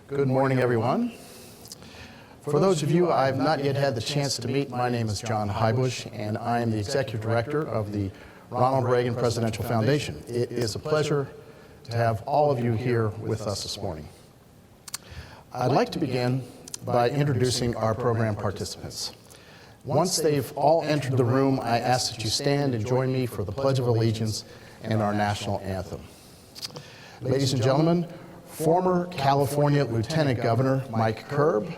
Good morning, everyone. For those of you I've not yet had the chance to meet, my name is John Hybush, and I am the Executive Director of the Ronald Reagan Presidential Foundation. It is a pleasure to have all of you here with us this morning. I'd like to begin by introducing our program participants. Once they've all entered the room, I ask that you stand and join me for the Pledge of Allegiance and our national anthem. Ladies and gentlemen, former California Lieutenant Governor Mike Curb,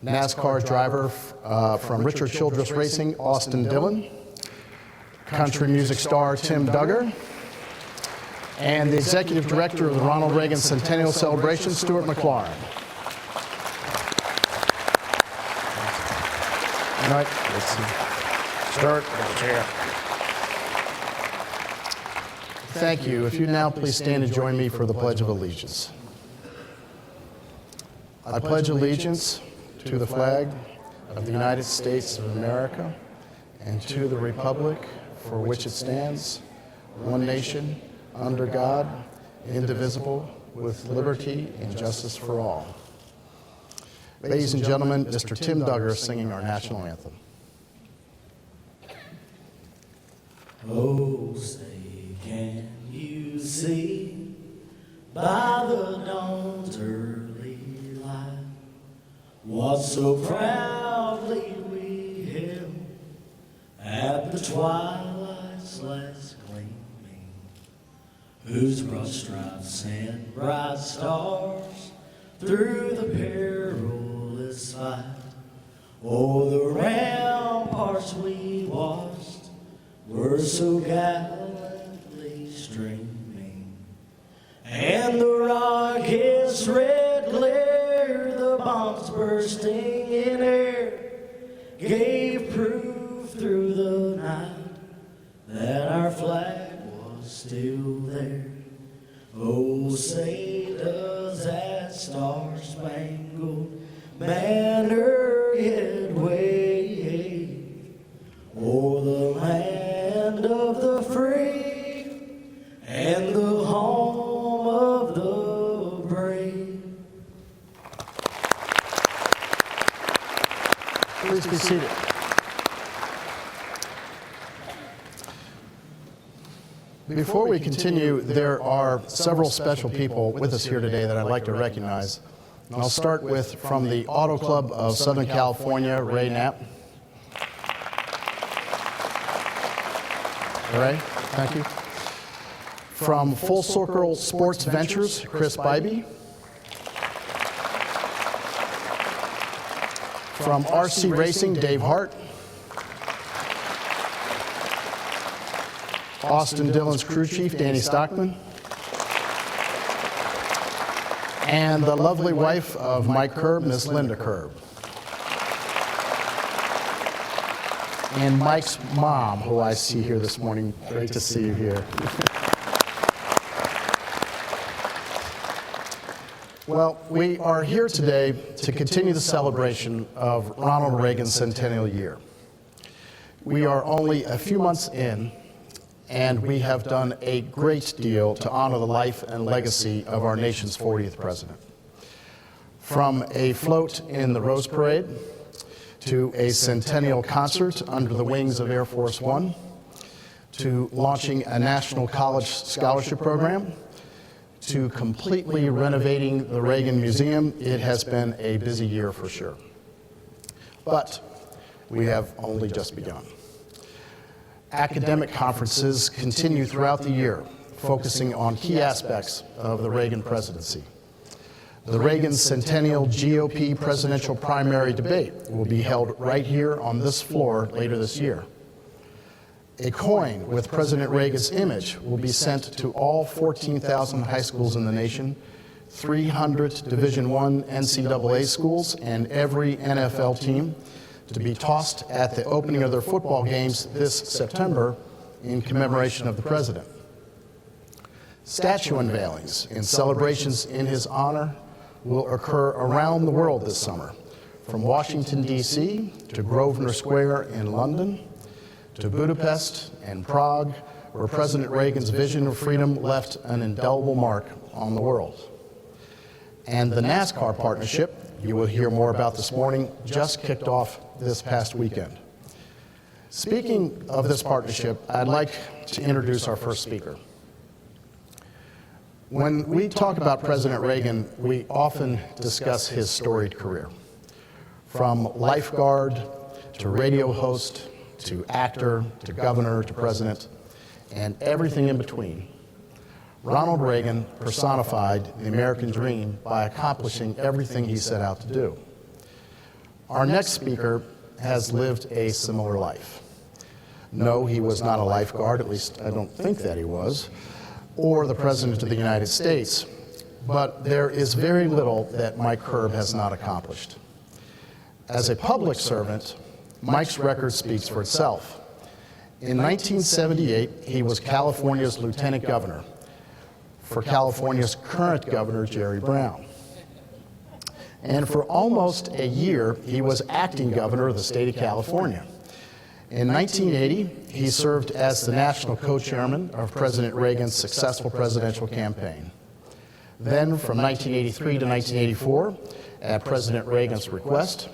NASCAR driver from Richard Childress Racing, Austin Dillon, country music star Tim Duggar, and the Executive Director of the Ronald Reagan Centennial Celebration, Stuart McLaurin. All right, let's start. Thank you. If you now please stand and join me for the Pledge of Allegiance. I pledge allegiance to the flag of the United States of America and to the republic for which it stands, one nation, under God, indivisible, with liberty and justice for all. Ladies and gentlemen, Mr. Tim Duggar singing our national anthem. Oh, say, can you see by the dawn's early light what so proudly we hailed at the twilight's last gleaming, whose broad stripes sent bright stars through the perilous fight? Oh, the ramparts we watched were so gallantly streaming, and the rocket's red glare, the bombs bursting in air, gave proof through the night that our flag was still there. Oh, say does that star-spangled banner yet wave o'er the land of the free and the home of the brave? Please be seated. Before we continue, there are several special people with us here today that I'd like to recognize. And I'll start with, from the Auto Club of Southern California, Ray Knapp. Ray, thank you. From Full Circle Sports Ventures, Chris Bybee. From RC Racing, Dave Hart. Austin Dillon's crew chief, Danny Stockman. And the lovely wife of Mike Curb, Miss Linda Curb. And Mike's mom, who I see here this morning. Great to see you here. Well, we are here today to continue the celebration of Ronald Reagan's Centennial Year. We are only a few months in, and we have done a great deal to honor the life and legacy of our nation's 40th president. From a float in the Rose Parade, to a centennial concert under the wings of Air Force One, to launching a national college scholarship program, to completely renovating the Reagan Museum, it has been a busy year for sure. But we have only just begun. Academic conferences continue throughout the year, focusing on key aspects of the Reagan presidency. The Reagan Centennial GOP presidential primary debate will be held right here on this floor later this year. A coin with President Reagan's image will be sent to all 14,000 high schools in the nation, 300 Division I NCAA schools, and every NFL team, to be tossed at the opening of their football games this September in commemoration of the president. Statue unveilings and celebrations in his honor will occur around the world this summer, from Washington, D.C. to Grosvenor Square in London, to Budapest and Prague, where President Reagan's vision of freedom left an indelible mark on the world. And the NASCAR partnership, you will hear more about this morning, just kicked off this past weekend. Speaking of this partnership, I'd like to introduce our first speaker. When we talk about President Reagan, we often discuss his storied career. From lifeguard to radio host to actor to governor to president and everything in between, Ronald Reagan personified the American dream by accomplishing everything he set out to do. Our next speaker has lived a similar life. No, he was not a lifeguard, at least I don't think that he was, or the President of the United States, but there is very little that Mike Curb has not accomplished. As a public servant, Mike's record speaks for itself. In 1978, he was California's lieutenant governor for California's current governor, Jerry Brown. And for almost a year, he was acting governor of the state of California. In 1980, he served as the national co-chairman of President Reagan's successful presidential campaign. Then, from 1983 to 1984, at President Reagan's request,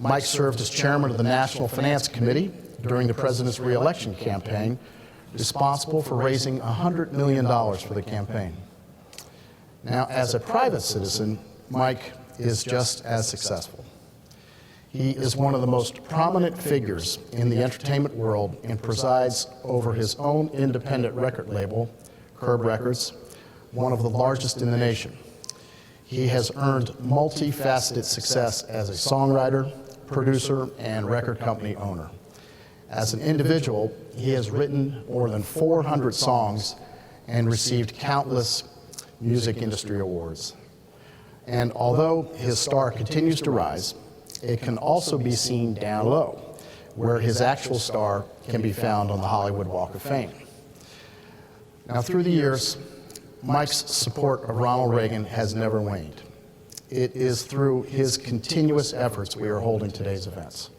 Mike served as chairman of the National Finance Committee during the president's re-election campaign, responsible for raising $100 million for the campaign. Now, as a private citizen, Mike is just as successful. He is one of the most prominent figures in the entertainment world and presides over his own independent record label, Curb Records, one of the largest in the nation. He has earned multifaceted success as a songwriter, producer, and record company owner. As an individual, he has written more than 400 songs and received countless music industry awards. And although his star continues to rise, it can also be seen down low, where his actual star can be found on the Hollywood Walk of Fame. Now, through the years, Mike's support of Ronald Reagan has never waned. It is through his continuous efforts we are holding today's events.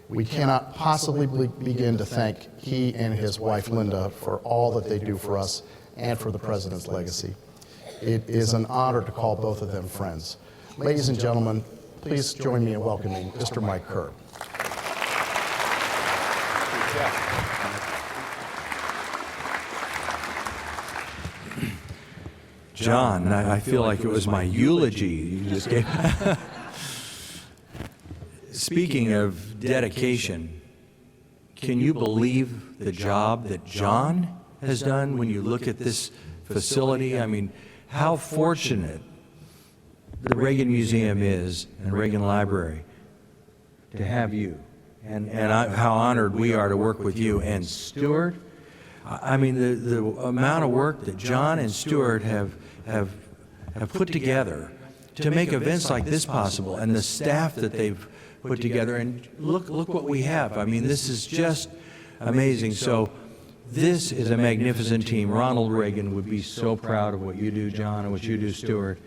We cannot possibly begin to thank he and his wife, Linda, for all that they do for us and for the President's legacy. It is an honor to call both of them friends. Ladies and gentlemen, please join me in welcoming Mr. Mike Curb. John, I feel like it was my eulogy you just gave. Speaking of dedication, can you believe the job that John has done when you look at this facility? I mean, how fortunate the Reagan Museum is and Reagan Library to have you, and how honored we are to work with you. And Stuart, I mean, the amount of work that John and Stuart have put together to make events like this possible, and the staff that they've put together, and look what we have. I mean, this is just amazing. So this is a magnificent team. Ronald Reagan would be so proud of what you do, John, and what you do, Stuart.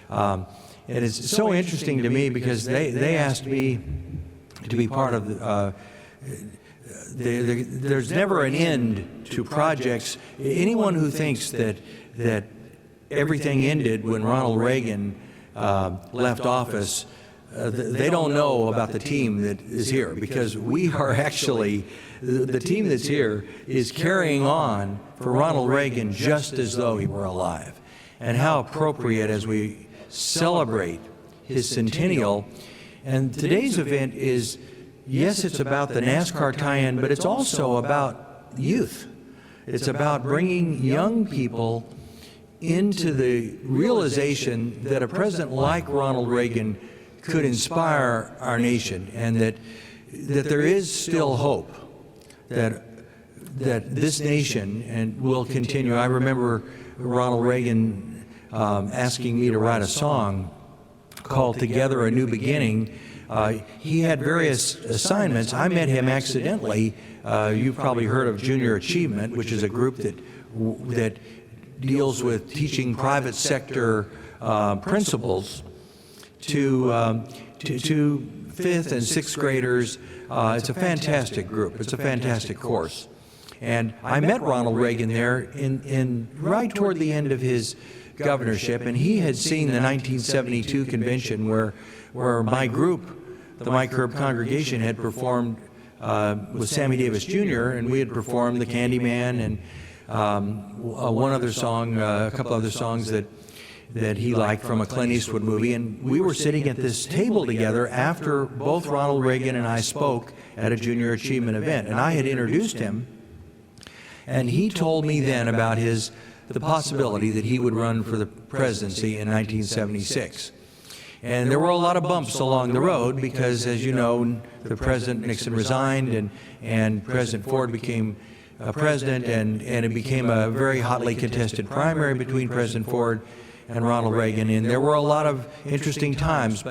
And it's so interesting to me because they asked me to be part of there's never an end to projects. Anyone who thinks that everything ended when Ronald Reagan left office, they don't know about the team that is here, because we are actually, the team that's here is carrying on for Ronald Reagan just as though he were alive. And how appropriate as we celebrate his centennial. And today's event is, yes, it's about the NASCAR tie-in, but it's also about youth. It's about bringing young people into the realization that a president like Ronald Reagan could inspire our nation, and that there is still hope that this nation and will continue. I remember Ronald Reagan asking me to write a song called Together a New Beginning. He had various assignments. I met him accidentally. You've probably heard of Junior Achievement, which is a group that deals with teaching private sector principles to fifth and sixth graders. It's a fantastic group. It's a fantastic course. And I met Ronald Reagan there in right toward the end of his governorship, and he had seen the 1972 convention where my group, the Mike Herb congregation, had performed with Sammy Davis Jr., and we had performed The Candyman and one other song, a couple other songs that he liked from a Clint Eastwood movie. And we were sitting at this table together after both Ronald Reagan and I spoke at a junior achievement event. And I had introduced him, and he told me then about the possibility that he would run for the presidency in 1976. And there were a lot of bumps along the road because, as you know, the President Nixon resigned and President Ford became president, and it became a very hotly contested primary between President Ford and Ronald Reagan, and there were a lot of interesting times.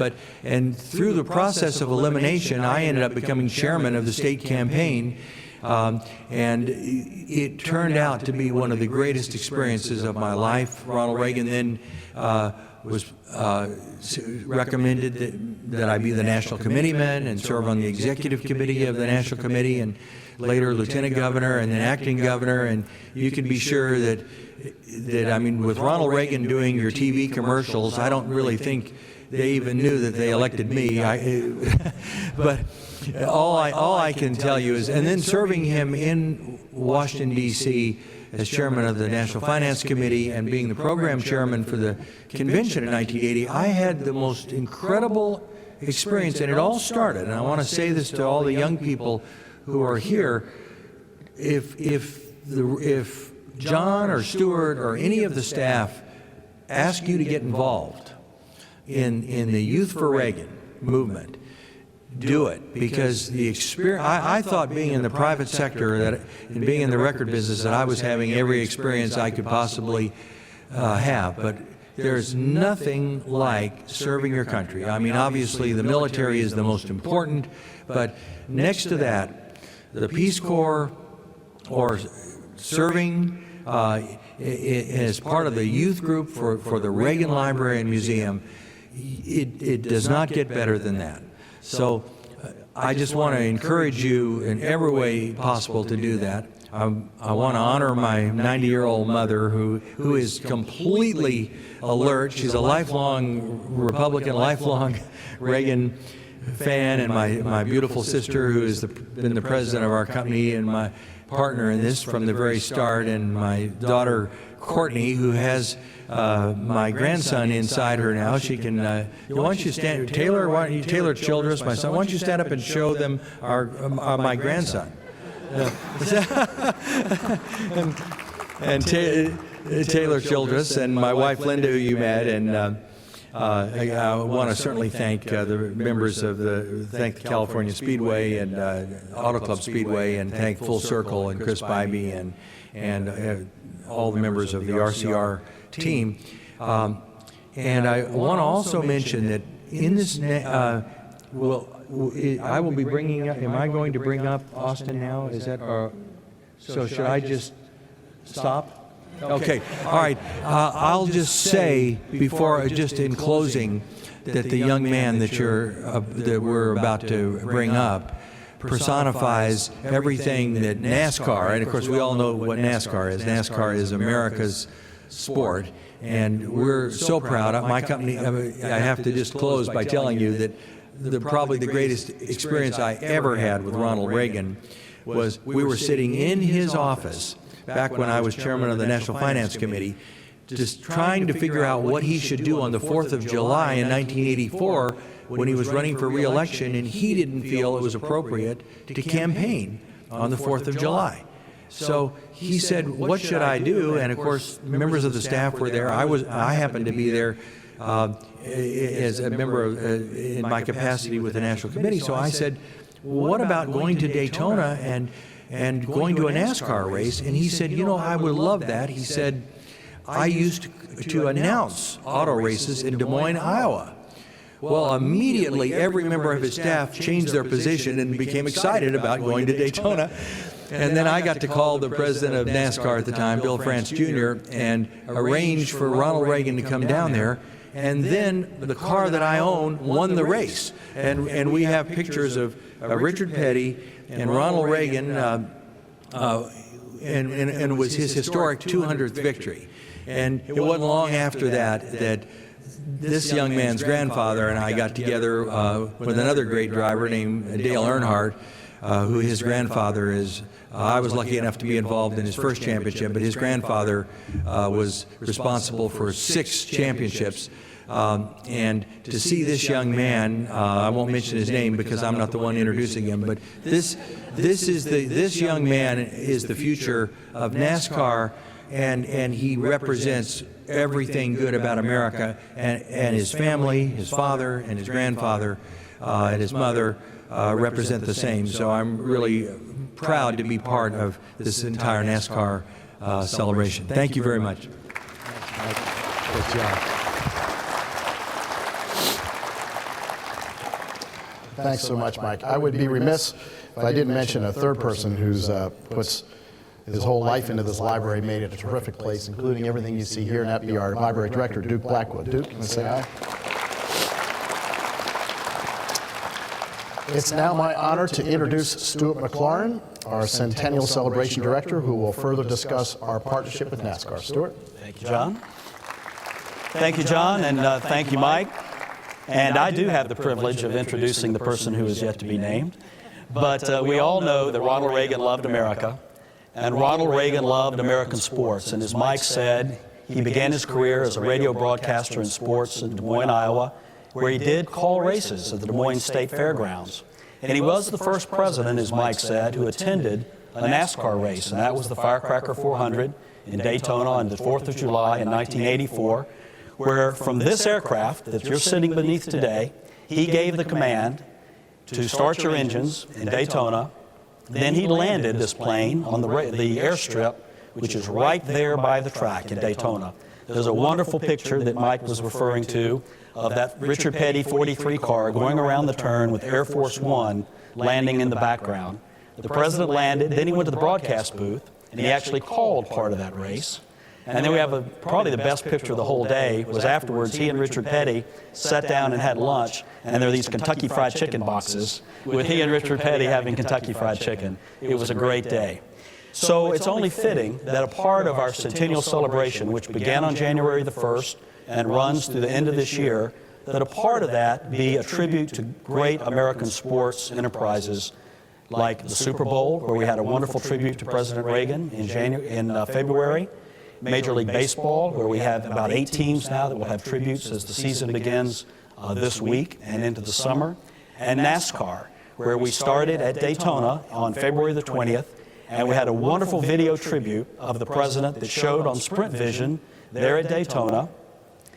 And through the process of elimination, I ended up becoming chairman of the state campaign, and it turned out to be one of the greatest experiences of my life. Ronald Reagan then was recommended that I be the national committeeman and serve on the executive committee of the national committee, and later lieutenant governor and then acting governor. And you can be sure that I mean, with Ronald Reagan doing your TV commercials, I don't really think they even knew that they elected me. But all I can tell you is, and then serving him in Washington, D.C. as chairman of the National Finance Committee and being the program chairman for the convention in 1980, I had the most incredible experience. And it all started, and I want to say this to all the young people who are here, if John or Stuart or any of the staff ask you to get involved in the Youth for Reagan movement, do it, because the experience, I thought being in the private sector and being in the record business that I was having every experience I could possibly have, but there's nothing like serving your country. I mean, obviously the military is the most important, but next to that, the Peace Corps or serving as part of the youth group for the Reagan Library and Museum, it does not get better than that. So I just want to encourage you in every way possible to do that. I want to honor my 90-year-old mother who is completely alert. She's a lifelong Republican, lifelong Reagan fan, and my beautiful sister who has been the president of our company and my partner in this from the very start, and my daughter Courtney, who has my grandson inside her now. She can, why don't you stand, Taylor Childress, my son, why don't you stand up and show them my grandson? and Taylor Childress and my wife Linda, who you met, and I want to certainly thank the members of the California Speedway and Auto Club Speedway, and thank Full Circle and Chris Bybee and all the members of the RCR team. And I want to also mention that in this, I will be bringing up, am I going to bring up Austin now? Is that, so should I just stop? Okay, all right. I'll just say before, just in closing, that the young man that we're about to bring up personifies everything that NASCAR, and of course we all know what NASCAR is. NASCAR is America's sport, and we're so proud. My company, I have to just close by telling you that probably the greatest experience I ever had with Ronald Reagan was we were sitting in his office back when I was chairman of the National Finance Committee, just trying to figure out what he should do on the 4th of July in 1984 when he was running for re-election, and he didn't feel it was appropriate to campaign on the 4th of July. So he said, what should I do? And of course, members of the staff were there. I happened to be there as a member in my capacity with the National Committee. So I said, what about going to Daytona and going to a NASCAR race? And he said, you know, I would love that. He said, I used to announce auto races in Des Moines, Iowa. Well, immediately every member of his staff changed their position and became excited about going to Daytona. And then I got to call the president of NASCAR at the time, Bill France Jr., and arrange for Ronald Reagan to come down there. And then the car that I own won the race. And we have pictures of Richard Petty and Ronald Reagan, and it was his historic 200th victory. And it wasn't long after that that this young man's grandfather and I got together with another great driver named Dale Earnhardt, who his grandfather is. I was lucky enough to be involved in his first championship, but his grandfather was responsible for 6 championships. And to see this young man, I won't mention his name because I'm not the one introducing him, but this young man is the future of NASCAR, and he represents everything good about America, and his family, his father and his grandfather and his mother represent the same. So I'm really proud to be part of this entire NASCAR celebration. Thank you very much. Good job. Thanks so much, Mike. I would be remiss if I didn't mention a third person who's puts his whole life into this library, made it a terrific place, including everything you see here, and that'd be our library director, Duke Blackwood. Duke, can you say hi? It's now my honor to introduce Stuart McLaurin, our Centennial Celebration Director, who will further discuss our partnership with NASCAR. Stuart? Thank you, John. Thank you, John, and thank you, Mike. And I do have the privilege of introducing the person who is yet to be named. But we all know that Ronald Reagan loved America, and Ronald Reagan loved American sports. And as Mike said, he began his career as a radio broadcaster in sports in Des Moines, Iowa, where he did call races at the Des Moines State Fairgrounds. And he was the first president, as Mike said, who attended a NASCAR race, and that was the Firecracker 400 in Daytona on the 4th of July in 1984, where from this aircraft that you're sitting beneath today, he gave the command to start your engines in Daytona. Then he landed this plane on the airstrip, which is right there by the track in Daytona. There's a wonderful picture that Mike was referring to of that Richard Petty 43 car going around the turn with Air Force One landing in the background. The president landed, then he went to the broadcast booth, and he actually called part of that race. And then we have probably the best picture of the whole day was afterwards he and Richard Petty sat down and had lunch, and there were these Kentucky Fried Chicken boxes with he and Richard Petty having Kentucky Fried Chicken. It was a great day. So it's only fitting that a part of our Centennial celebration, which began on January the 1st and runs through the end of this year, that a part of that be a tribute to great American sports enterprises like the Super Bowl, where we had a wonderful tribute to President Reagan in February, Major League Baseball, where we have about 8 teams now that will have tributes as the season begins this week and into the summer, and NASCAR, where we started at Daytona on February the 20th, and we had a wonderful video tribute of the president that showed on Sprint Vision there at Daytona.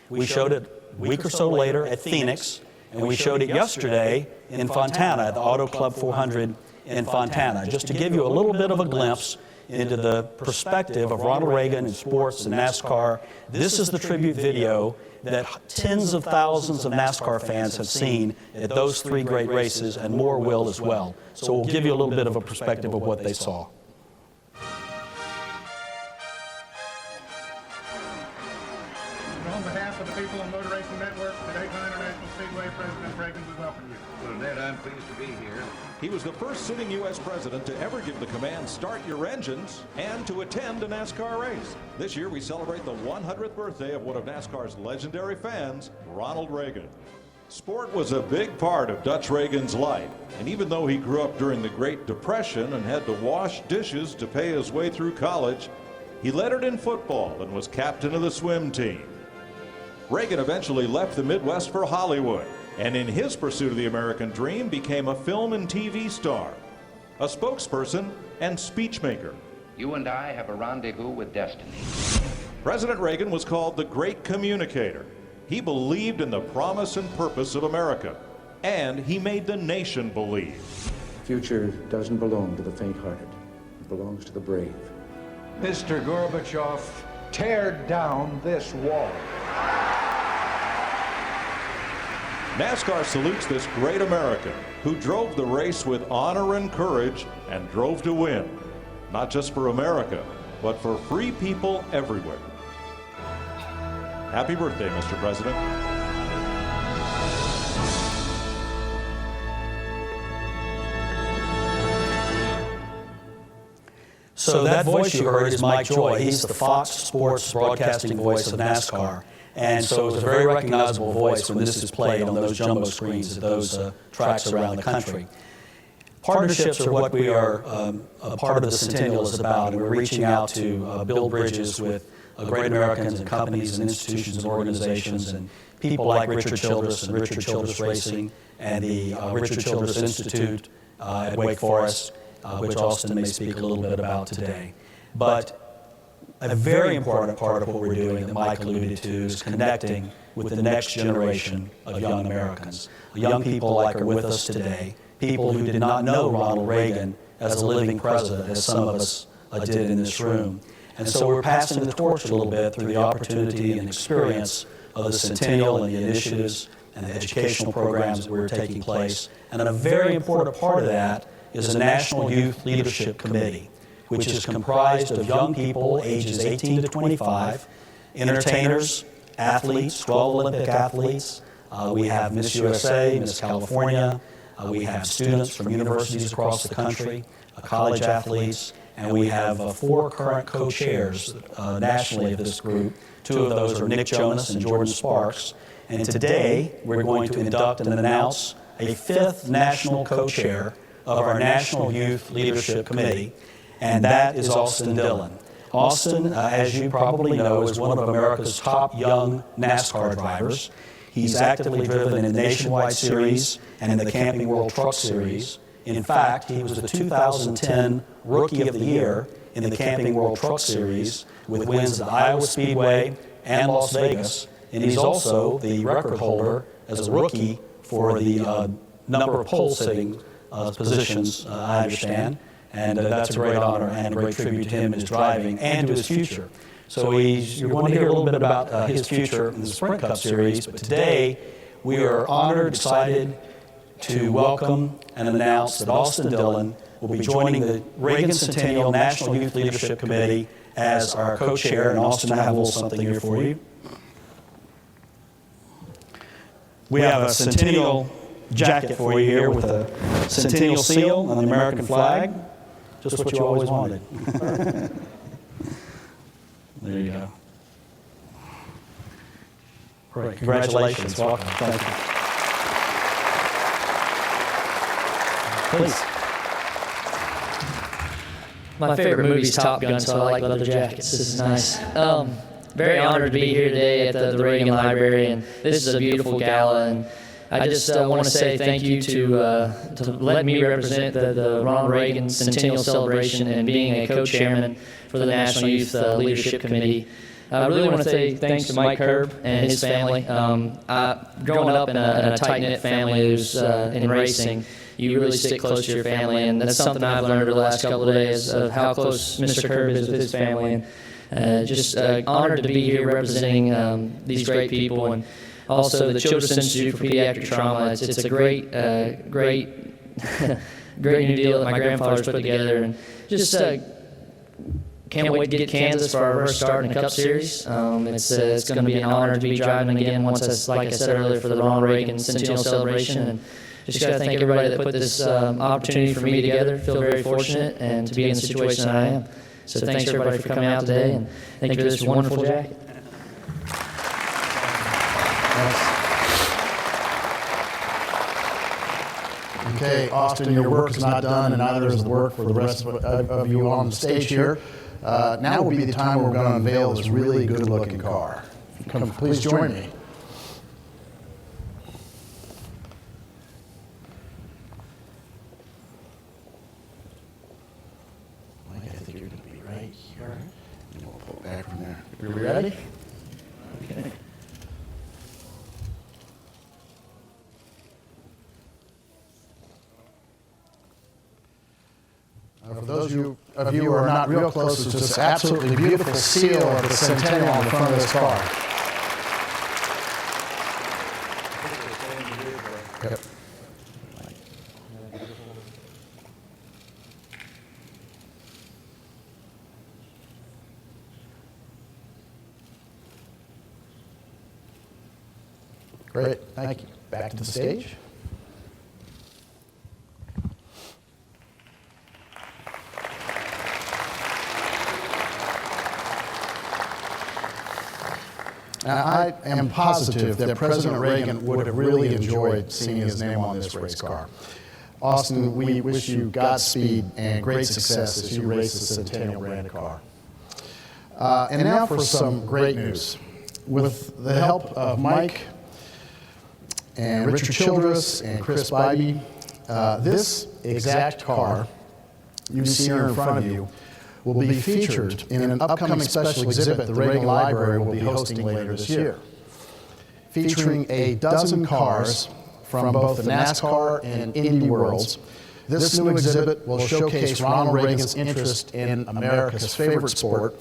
We showed it a week or so later at Phoenix, and we showed it yesterday in Fontana at the Auto Club 400 in Fontana, just to give you a little bit of a glimpse into the perspective of Ronald Reagan in sports and NASCAR. This is the tribute video that tens of thousands of NASCAR fans have seen at those 3 great races, and more will as well. So we'll give you a little bit of a perspective of what they saw. On behalf of the people on Motor Racing Network, the Daytona International Speedway, President Reagan, we welcome you. Well, Ned, I'm pleased to be here. He was the first sitting U.S. president to ever give the command, "Start your engines," and to attend a NASCAR race. This year, we celebrate the 100th birthday of one of NASCAR's legendary fans, Ronald Reagan. Sport was a big part of Dutch Reagan's life, and even though he grew up during the Great Depression and had to wash dishes to pay his way through college, he lettered in football and was captain of the swim team. Reagan eventually left the Midwest for Hollywood, and in his pursuit of the American dream became a film and TV star, a spokesperson, and speechmaker. You and I have a rendezvous with destiny. President Reagan was called the Great Communicator. He believed in the promise and purpose of America, and he made the nation believe. The future doesn't belong to the faint-hearted. It belongs to the brave. Mr. Gorbachev, tear down this wall. NASCAR salutes this great American who drove the race with honor and courage and drove to win, not just for America, but for free people everywhere. Happy birthday, Mr. President. So that voice you heard is Mike Joy. He's the Fox Sports broadcasting voice of NASCAR. And so it's a very recognizable voice when this is played on those jumbo screens at those tracks around the country. Partnerships are what we are, a part of the Centennial is about, and we're reaching out to build bridges with great Americans and companies and institutions and organizations and people like Richard Childress and Richard Childress Racing and the Richard Childress Institute at Wake Forest, which Austin may speak a little bit about today. But a very important part of what we're doing that Mike alluded to is connecting with the next generation of young Americans, young people like are with us today, people who did not know Ronald Reagan as a living president, as some of us did in this room. And so we're passing the torch a little bit through the opportunity and experience of the Centennial and the initiatives and the educational programs that were taking place. And a very important part of that is a National Youth Leadership Committee, which is comprised of young people ages 18 to 25, entertainers, athletes, 12 Olympic athletes. We have Miss USA, Miss California. We have students from universities across the country, college athletes, and we have 4 current co-chairs nationally of this group. 2 of those are Nick Jonas and Jordan Sparks. And today, we're going to induct and announce a 5th national co-chair of our National Youth Leadership Committee, and that is Austin Dillon. Austin, as you probably know, is one of America's top young NASCAR drivers. He's actively driven in the Nationwide Series and in the Camping World Truck Series. In fact, he was the 2010 Rookie of the Year in the Camping World Truck Series with wins at Iowa Speedway and Las Vegas, and he's also the record holder as a rookie for the number of pole-sitting positions, I understand. And that's a great honor and a great tribute to him in his driving and to his future. So you're going to hear a little bit about his future in the Sprint Cup Series, but today we are honored, excited to welcome and announce that Austin Dillon will be joining the Reagan Centennial National Youth Leadership Committee as our co-chair. And Austin, I have a little something here for you. We have a Centennial jacket for you here with a Centennial seal and the American flag. Just what you always wanted. There you go. Great. Congratulations. Welcome. Thank you. Please. My favorite movie is Top Gun, so I like leather jackets. This is nice. Very honored to be here today at the Reagan Library, and this is a beautiful gala. And I just want to say thank you to let me represent the Ronald Reagan Centennial Celebration and being a co-chairman for the National Youth Leadership Committee. I really want to say thanks to Mike Herb and his family. Growing up in a tight-knit family who's in racing, you really stick close to your family, and that's something I've learned over the last couple of days of how close Mr. Herb is with his family. And just honored to be here representing these great people, and also the Children's Institute for Pediatric Trauma. It's a great new deal that my grandfather's put together, and just can't wait to get Kansas for our first start in the Cup Series. It's going to be an honor to be driving again once, like I said earlier, for the Ronald Reagan Centennial Celebration. And just got to thank everybody that put this opportunity for me together. Feel very fortunate and to be in the situation that I am. So thanks everybody for coming out today, and thank you for this wonderful jacket. Okay, Austin, your work is not done, and neither is the work for the rest of you on the stage here. Now will be the time where we're going to unveil this really good-looking car. Come, please join me. I think you're going to be right here, and we'll pull back from there. Are we ready? Okay. For those of you who are not real close, it's this absolutely beautiful seal of the Centennial on the front of this car. Yep. Great, thank you. Back to the stage. Now, I am positive that President Reagan would have really enjoyed seeing his name on this race car. Austin, we wish you Godspeed and great success as you race the Centennial brand car. And now for some great news. With the help of Mike and Richard Childress and Chris Bybee, this exact car you see here in front of you will be featured in an upcoming special exhibit the Reagan Library will be hosting later this year, featuring a dozen cars from both the NASCAR and Indy worlds. This new exhibit will showcase Ronald Reagan's interest in America's favorite sport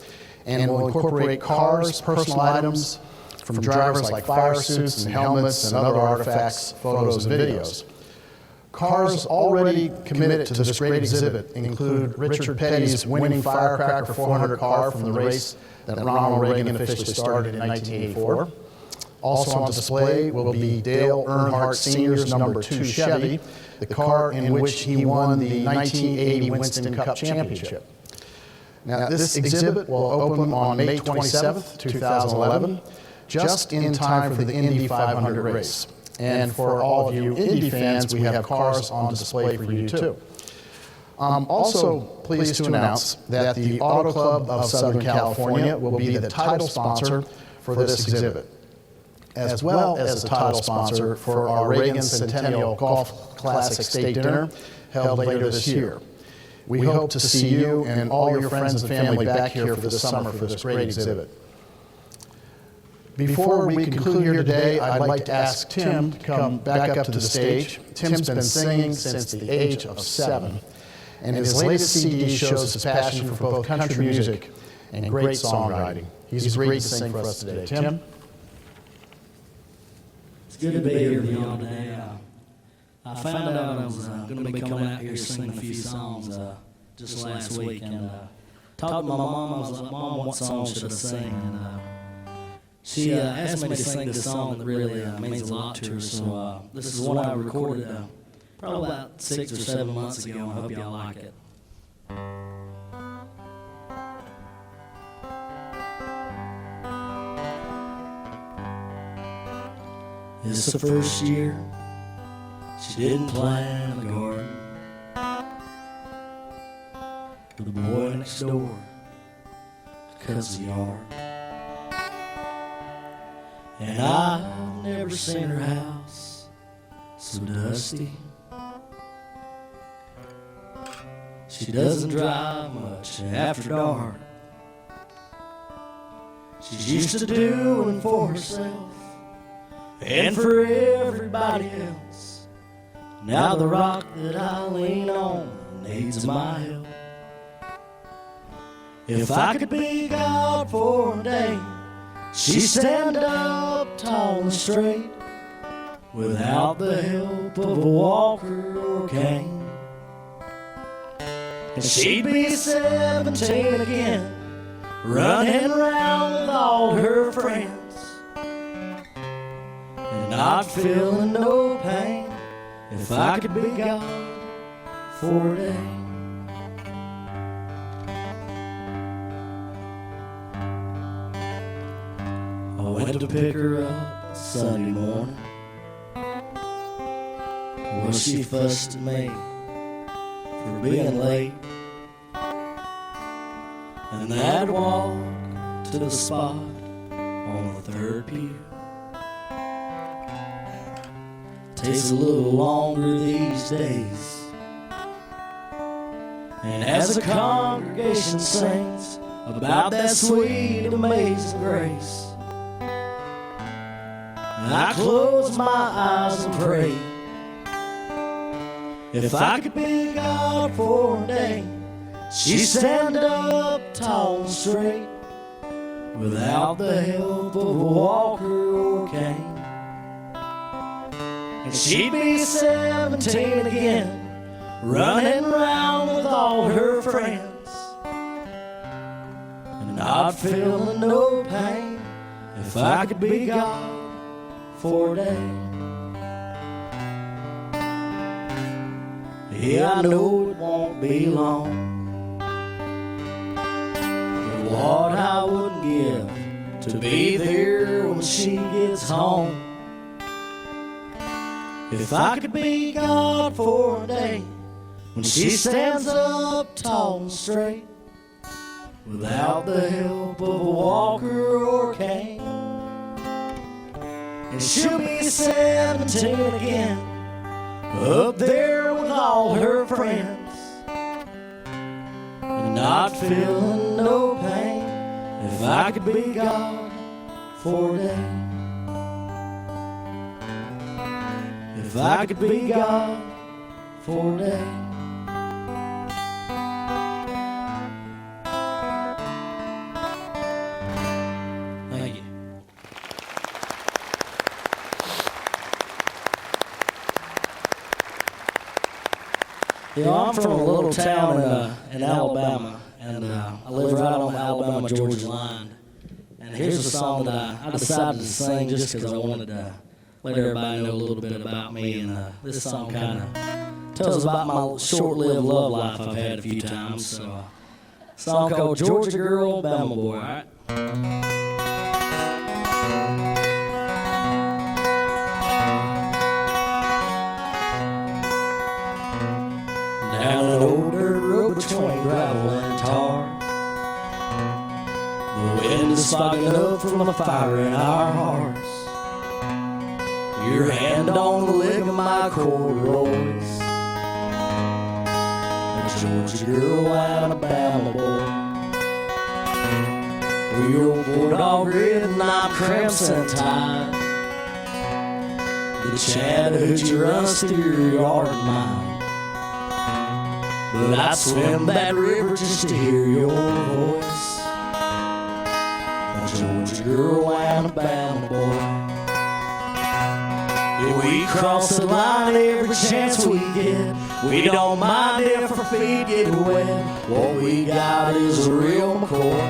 and will incorporate cars, personal items from drivers like fire suits and helmets and other artifacts, photos, and videos. Cars already committed to this great exhibit include Richard Petty's winning Firecracker 400 car from the race that Ronald Reagan officially started in 1984. Also on display will be Dale Earnhardt Sr.'s number 2 Chevy, the car in which he won the 1980 Winston Cup Championship. Now, this exhibit will open on May 27th, 2011, just in time for the Indy 500 race. And for all of you Indy fans, we have cars on display for you too. I'm also pleased to announce that the Auto Club of Southern California will be the title sponsor for this exhibit, as well as the title sponsor for our Reagan Centennial Golf Classic State Dinner held later this year. We hope to see you and all your friends and family back here for this summer for this great exhibit. Before we conclude here today, I'd like to ask Tim to come back up to the stage. Tim's been singing since the age of 7, and his latest CD shows his passion for both country music and great songwriting. He's agreed to sing for us today. Tim? It's good to be here with y'all today. I found out I was going to be coming out here singing a few songs just last week, and talked to my mom. I was like, Mom, what song should I sing? And she asked me to sing this song that really means a lot to her. So this is one I recorded probably about 6 or 7 months ago. I hope y'all like it. It's the first year she didn't plant a garden. The boy next door cuts the yard. And I've never seen her house so dusty. She doesn't drive much after dark. She's used to doing for herself and for everybody else. Now the rock that I lean on needs my help. If I could be God for a day, she'd stand up tall and straight without the help of a walker or cane. And she'd be 17 again, running around with all her friends, and not feeling no pain. If I could be God for a day. I went to pick her up Sunday morning. Well, she fussed at me for being late, and I'd walk to the spot on the third pew. Takes a little longer these days, and as the congregation sings about that sweet, amazing grace, I close my eyes and pray. If I could be God for a day, she'd stand up tall and straight without the help of a walker or cane. And she'd be 17 again, running around with all her friends, and not feeling no pain. If I could be God for a day. Yeah, I know it won't be long, but what I wouldn't give to be there when she gets home. If I could be God for a day, when she stands up tall and straight, without the help of a walker or cane, and she'll be 17 again, up there with all her friends, and not feeling no pain. If I could be God for a day, if I could be God for a day. Thank you. You know, I'm from a little town in Alabama, and I live right on the Alabama-Georgia line. And here's a song that I decided to sing just because I wanted to let everybody know a little bit about me. And this song kind of tells about my short-lived love life I've had a few times. So, a song called Georgia Girl, Bama Boy, all right? Down an old dirt road between gravel and tar, the wind is fogging up from the fire in our hearts. Your hand on the leg of my corduroys, a Georgia girl and a Bama boy. Well, you're bulldog red and I'm crimson tide. The Chattahoochee runs through your yard and mine. But I'd swim that river just to hear your voice, a Georgia girl and a Bama boy. Yeah, we cross the line every chance we get. We don't mind if our feet get wet. What we got is a real McCoy,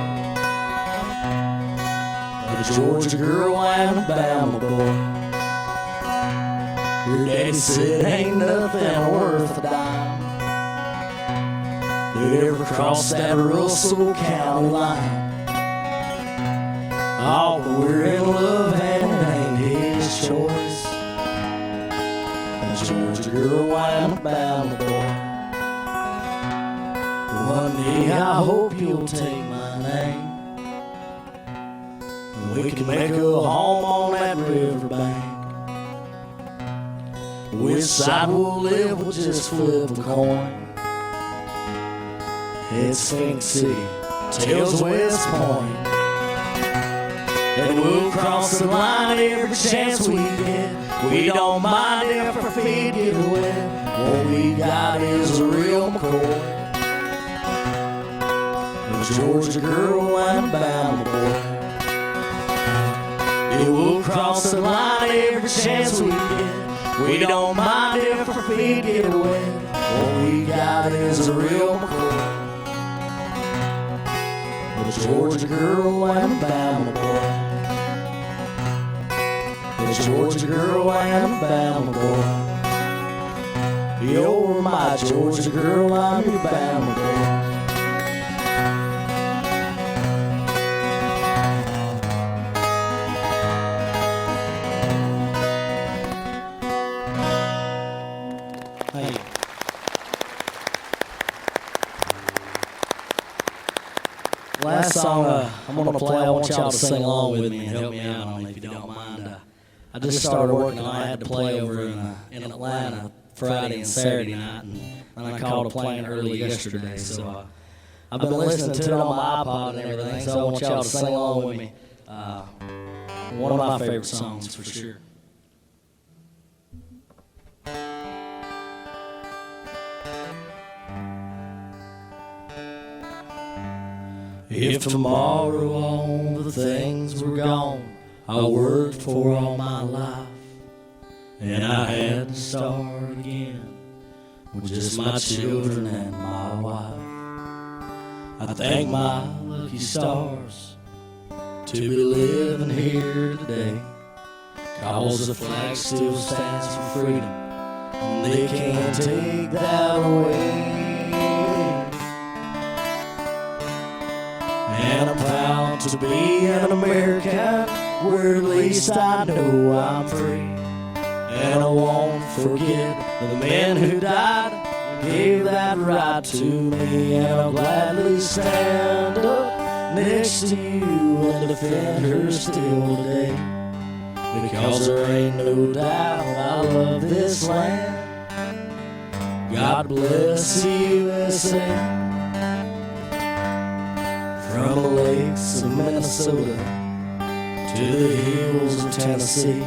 a Georgia girl and a Bama boy. Your daddy said ain't nothing worth a dime that ever crossed that Russell County line. Oh, but we're in love and it ain't his choice, a Georgia girl and a Bama boy. One day I hope you'll take my name, and we can make a home on that riverbank. Which side we'll live, we'll just flip a coin. It's Sphinx City, Tails West Point, and we'll cross the line every chance we get. We don't mind if our feet get wet. What we got is a real McCoy, a Georgia girl and a Bama boy. Yeah, we'll cross the line every chance we get. We don't mind if our feet get wet. What we got is a real McCoy, a Georgia girl and a Bama boy, a Georgia girl and a Bama boy. You're my Georgia girl, I'm your Bama boy. Last song I'm going to play, I want y'all to sing along with me and help me out on it if you don't mind. I just started working on it. I had to play over in Atlanta Friday and Saturday night, and I called a plane early yesterday. So I've been listening to it on my iPod and everything, so I want y'all to sing along with me. One of my favorite songs for sure. If tomorrow all the things were gone I worked for all my life, and I had to start again with just my children and my wife, I thank my lucky stars to be living here today, 'cause the flag still stands for freedom, and they can't take that away. And I'm proud to be an American, where at least I know I'm free. And I won't forget the men who died and gave that right to me. And I'll gladly stand up next to you and defend her still today. Because there ain't no doubt I love this land. God bless the USA. From the lakes of Minnesota to the hills of Tennessee,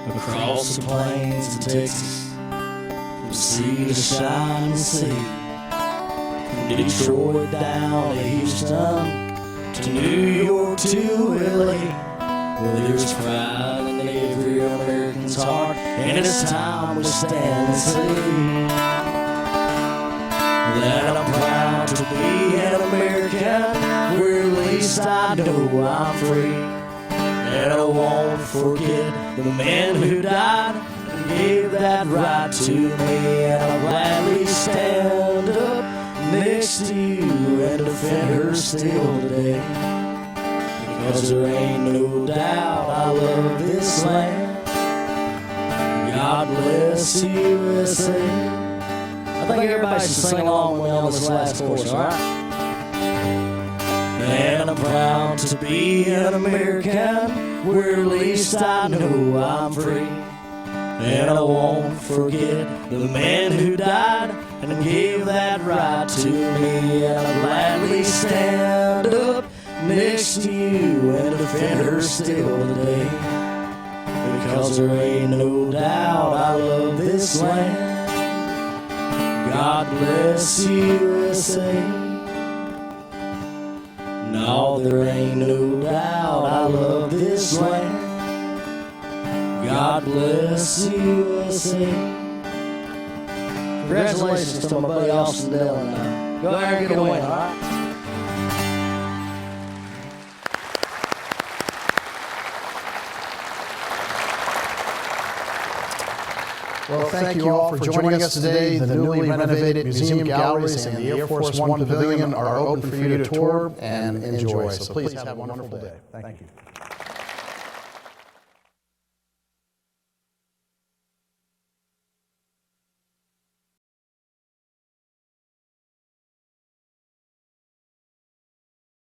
across the plains of Texas, from sea to shining sea, from Detroit down to Houston, to New York to LA. Well, there's pride in every American's heart, and it's time we stand and say that I'm proud to be an American, where at least I know I'm free. And I won't forget the men who died and gave that right to me. And I'll gladly stand up next to you and defend her still today. Because there ain't no doubt I love this land. God bless the USA. I think everybody should sing along with me on this last chorus, all right? And I'm proud to be an American, where at least I know I'm free. And I won't forget the men who died and gave that right to me. And I'll gladly stand up next to you and defend her still today. Because there ain't no doubt I love this land. God bless the USA. No, there ain't no doubt I love this land. God bless the USA. Congratulations to my buddy Austin Dillon. Go there and get a win, all right? Well, thank you all for joining us today. The newly renovated museum galleries and the Air Force One Pavilion are open for you to tour and enjoy. So please have a wonderful day. Thank you.